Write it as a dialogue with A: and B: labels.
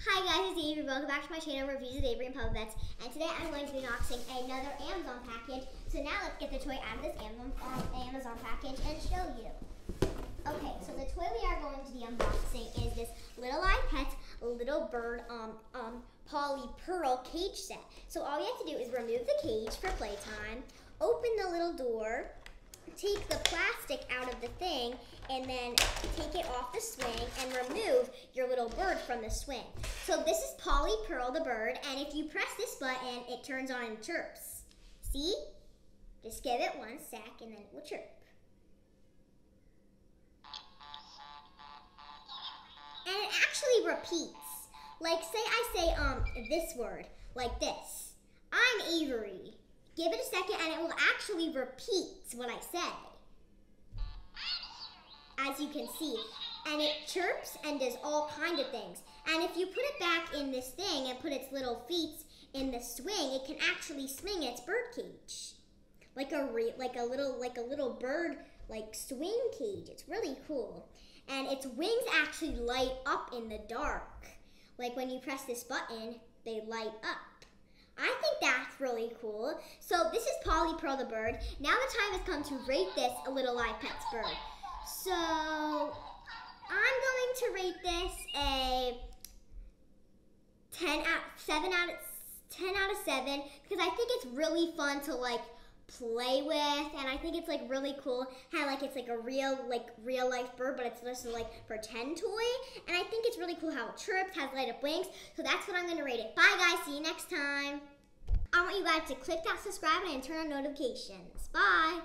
A: Hi guys, it's Avery. Welcome back to my channel, Reviews with Avery and Puppet Vets. And today I'm going to be unboxing another Amazon package. So now let's get the toy out of this Amazon package and show you. Okay, so the toy we are going to be unboxing is this Little Pets Lil Bird Poly Pearl cage set. So all you have to do is remove the cage for playtime, open the little door, take the plastic out of the thing, and then take it off the swing and remove your little bird from the swing. So this is Poly Pearl the bird, and if you press this button, it turns on and chirps. See? Just give it 1 sec and then it will chirp. And it actually repeats. Like say I say this word, like this. I'm Avery. Give it a second and it will actually repeat what I say. As you can see. And it chirps and does all kinds of things. And if you put it back in this thing and put its little feet in the swing, it can actually swing its bird cage. Like a little bird like swing cage. It's really cool. And its wings actually light up in the dark. Like when you press this button, they light up. I think that's really cool. So this is Poly Pearl the bird. Now the time has come to rate this Little Pets bird. So I'm going to rate this a 10 out of 7 because I think it's really fun to like play with, and I think it's like really cool how like it's like a real life bird, but it's just a like pretend toy. And I think it's really cool how it chirps, has light up wings. So that's what I'm gonna rate it. Bye guys, see you next time. I want you guys to click that subscribe button and turn on notifications. Bye.